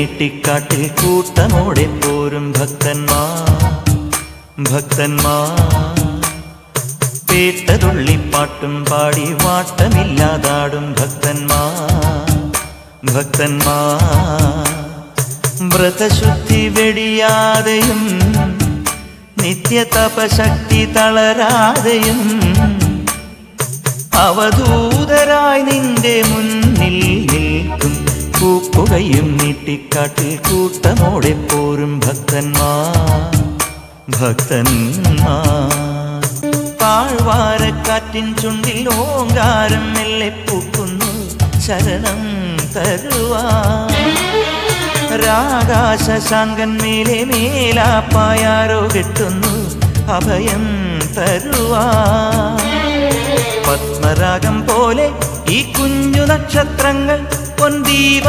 നീട്ടിക്കാട്ടിൽ കൂട്ടമോടെ പോരും ഭക്തന്മാർ പേട്ടതുള്ളിപ്പാട്ടും പാടി വാട്ടമില്ലാതാടും ഭക്തന്മാർ വ്രതശുദ്ധി വെടിയാതെയും നിത്യതപശക്തി തളരാതെയും അവധൂതരായി നിന്റെ മുന്നിൽ നിൽക്കും പൂപ്പുകയും നീട്ടിക്കാട്ടിൽ കൂട്ടമോടെ പോരും ഭക്തന്മാർ താഴ്വാരക്കാറ്റിൻ ചുണ്ടിൽ ഓങ്കാരം മെല്ലെ പൂക്കുന്നു ശരണം തരുവാൻ രാകാശശാങ്കൻ മേലെ മേലാപ്പായാരോ കെട്ടുന്നു അഭയം തരുവാൻ പത്മരാഗം പോലെ ഈ കുഞ്ഞു നക്ഷത്രങ്ങൾ പൊൻദീപ